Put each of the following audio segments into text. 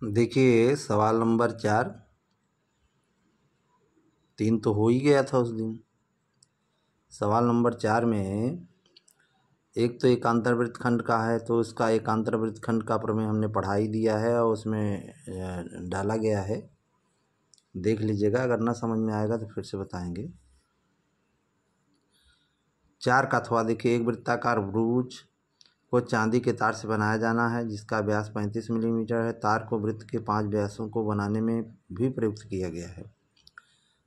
देखिए सवाल नंबर 4, 3 तो हो ही गया था उस दिन। सवाल नंबर 4 में एक तो एकांतरवृत्त खंड का है, तो उसका एकांतरवृत्त खंड का प्रमेय हमने पढ़ा ही दिया है और उसमें डाला गया है, देख लीजिएगा। अगर ना समझ में आएगा तो फिर से बताएंगे। 4 का अथवा देखिए, एक वृत्ताकार ब्रूच को चांदी के तार से बनाया जाना है जिसका व्यास 35 मिलीमीटर है। तार को वृत्त के 5 व्यासों को बनाने में भी प्रयुक्त किया गया है,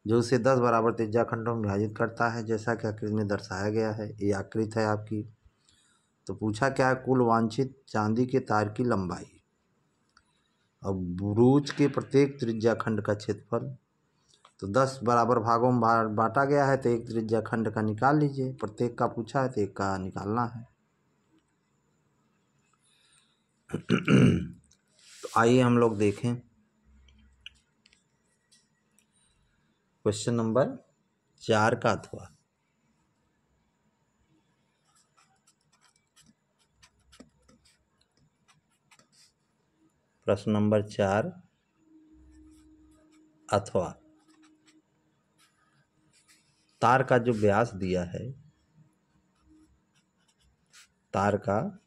जो उसे 10 बराबर त्रिज्या खंडों में विभाजित करता है, जैसा कि आकृति में दर्शाया गया है। ये आकृति है आपकी। तो पूछा क्या है, कुल वांछित चांदी के तार की लंबाई और ब्रूच के प्रत्येक त्रिज्या खंड का क्षेत्रफल। तो 10 बराबर भागों में बांटा गया है, तो एक त्रिज्या खंड का निकाल लीजिए। प्रत्येक का पूछा है तो एक का निकालना है। तो आइए हम लोग देखें क्वेश्चन नंबर 4 का अथवा। प्रश्न नंबर 4 अथवा तार का जो व्यास दिया है, तार का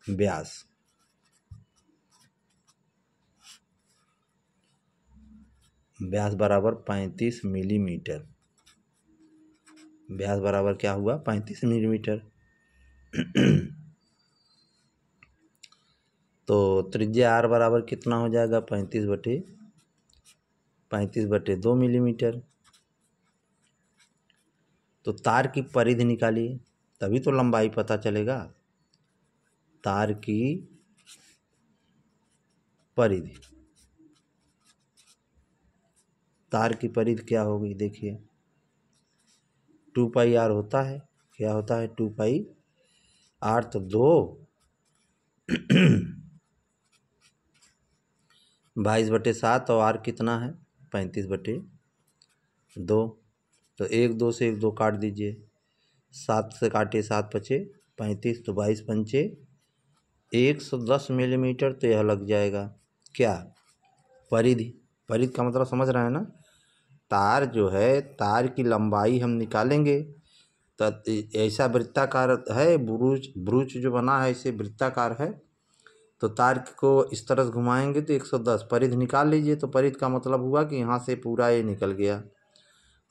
व्यास बराबर 35 मिलीमीटर। व्यास बराबर क्या हुआ, 35 मिलीमीटर। तो त्रिज्या आर बराबर कितना हो जाएगा, 35/2 मिलीमीटर। तो तार की परिधि निकालिए, तभी तो लंबाई पता चलेगा। तार की परिधि, तार की परिधि क्या होगी, देखिए 2πr होता है। क्या होता है, 2πr। तो 2 22/7 और आर कितना है, 35/2। तो 1 2 से 1 2 काट दीजिए, 7 से काटिए, 7 पचे 35, तो 22 पंचे 110 मिलीमीटर। तो यह लग जाएगा क्या, परिधि। परिधि का मतलब समझ रहे हैं ना, तार जो है, तार की लंबाई हम निकालेंगे। तो ऐसा वृत्ताकार है, ब्रूच जो बना है ऐसे वृत्ताकार है, तो तार को इस तरह से घुमाएंगे तो 110 परिधि निकाल लीजिए। तो परिधि का मतलब हुआ कि यहाँ से पूरा ये निकल गया।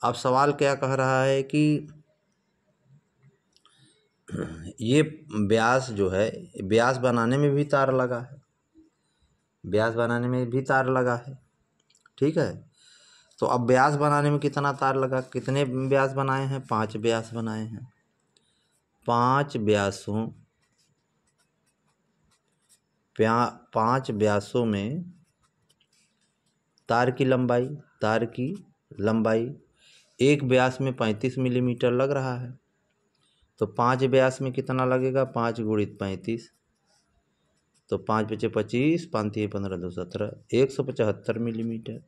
अब सवाल क्या कह रहा है कि ये व्यास जो है, व्यास बनाने में भी तार लगा है, व्यास बनाने में भी तार लगा है, ठीक है। तो अब व्यास बनाने में कितना तार लगा, कितने व्यास बनाए हैं, 5 व्यास बनाए हैं। 5 व्यासों में तार की लंबाई एक व्यास में 35 मिलीमीटर लग रहा है। तो 5 व्यास में कितना लगेगा, 5 गुणित 35, तो 5 पचे 25, 5 15 2 17, 175 मिलीमीटर।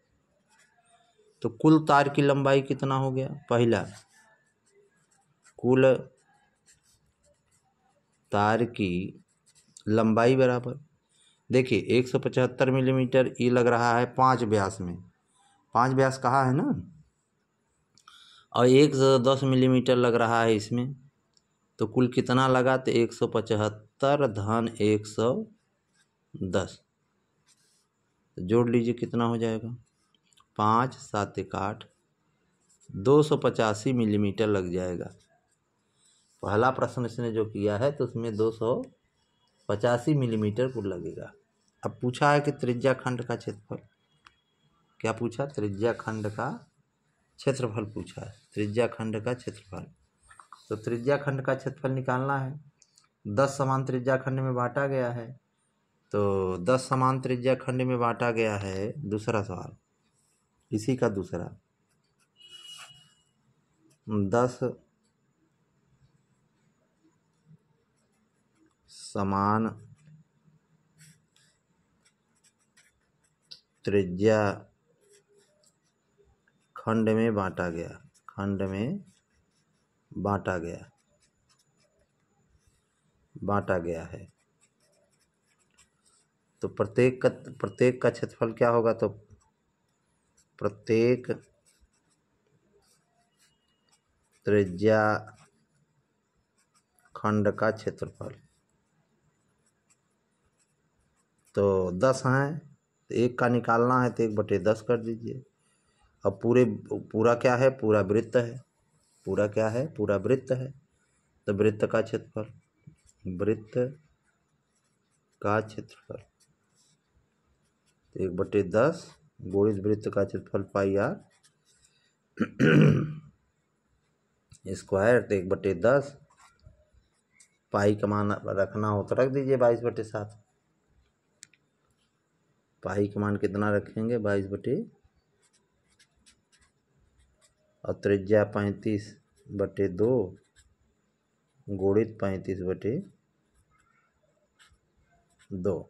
तो कुल तार की लंबाई कितना हो गया, पहला कुल तार की लंबाई बराबर, देखिए 175 मिलीमीटर ये लग रहा है 5 व्यास में, 5 व्यास कहा है ना, और 110 मिलीमीटर लग रहा है इसमें। तो कुल कितना लगा, तो 175 धन 110, जोड़ लीजिए कितना हो जाएगा, 5 7 1 8, 285 मिलीमीटर लग जाएगा। पहला प्रश्न इसने जो किया है तो उसमें 285 मिलीमीटर को लगेगा। अब पूछा है कि त्रिज्या खंड का क्षेत्रफल। क्या पूछा, त्रिज्या खंड का क्षेत्रफल पूछा है, त्रिज्या खंड का क्षेत्रफल। तो त्रिज्या खंड का क्षेत्रफल निकालना है। 10 समान त्रिज्या खंड में बांटा गया है, तो 10 समान त्रिज्या खंड में बांटा गया है। दूसरा सवाल इसी का दूसरा, 10 समान त्रिज्या खंड में बांटा गया है। तो प्रत्येक का क्षेत्रफल क्या होगा, तो प्रत्येक त्रिज्या खंड का क्षेत्रफल तो 10 है, तो एक का निकालना है तो 1/10 कर दीजिए। अब पूरा क्या है, पूरा वृत्त है, पूरा क्या है, पूरा वृत्त है, तो वृत्त का क्षेत्रफल, वृत्त का क्षेत्रफल 1/10 गुणित वृत्त का क्षेत्रफल पाई r स्क्वायर, तो 1/10 पाई का मान रखना हो तो रख दीजिए 22/7। पाई का मान कितना रखेंगे, 22 और त्रिज्या 35/2 गुणित 35/2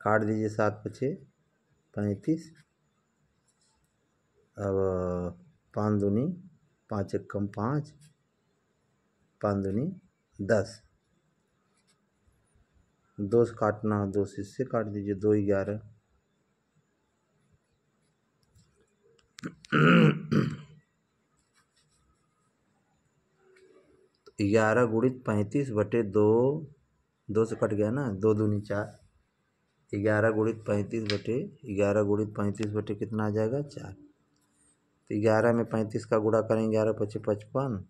काट दीजिए, 7×5 = 35। अब 5 दूनी 5, 1 कम 5, 5 दूनी 10, 2 से काटना, 2 से इससे काट दीजिए, 2 11 11 गुणित 35/2, 2 से कट गया ना, 2 दूनी 4, 11 गुणित 35 बटे कितना आ जाएगा 4। तो 11 में 35 का गुणा करेंगे, 11 × 5 = 55,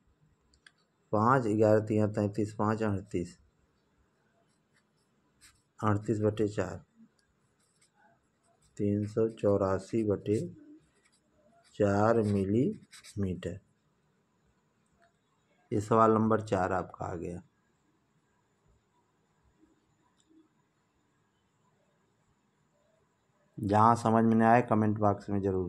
5, 11 × 3 = 33, 5 38, 38/4 384/4 मिलीमीटर। ये सवाल नंबर 4 आपका आ गया। जहाँ समझ में नहीं आए कमेंट बॉक्स में जरूर